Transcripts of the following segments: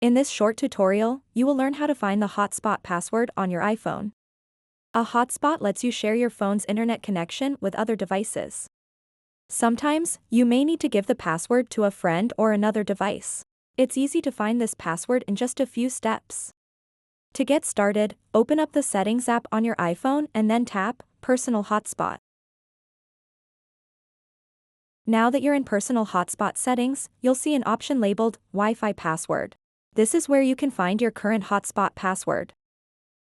In this short tutorial, you will learn how to find the hotspot password on your iPhone. A hotspot lets you share your phone's internet connection with other devices. Sometimes, you may need to give the password to a friend or another device. It's easy to find this password in just a few steps. To get started, open up the Settings app on your iPhone and then tap Personal Hotspot. Now that you're in Personal Hotspot settings, you'll see an option labeled Wi-Fi password. This is where you can find your current hotspot password.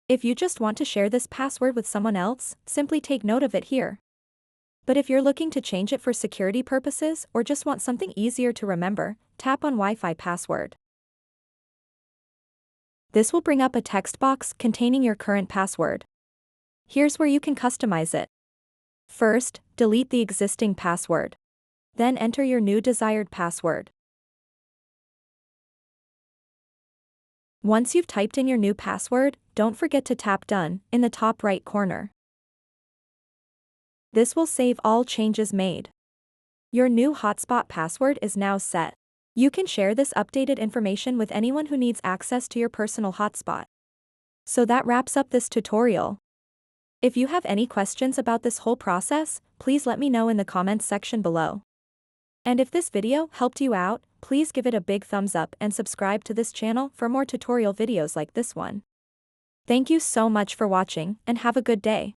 If you just want to share this password with someone else, simply take note of it here. But if you're looking to change it for security purposes or just want something easier to remember, tap on Wi-Fi password. This will bring up a text box containing your current password. Here's where you can customize it. First, delete the existing password. Then enter your new desired password. Once you've typed in your new password, don't forget to tap Done in the top right corner. This will save all changes made. Your new hotspot password is now set. You can share this updated information with anyone who needs access to your personal hotspot. So that wraps up this tutorial. If you have any questions about this whole process, please let me know in the comments section below. And if this video helped you out, please give it a big thumbs up and subscribe to this channel for more tutorial videos like this one. Thank you so much for watching and have a good day.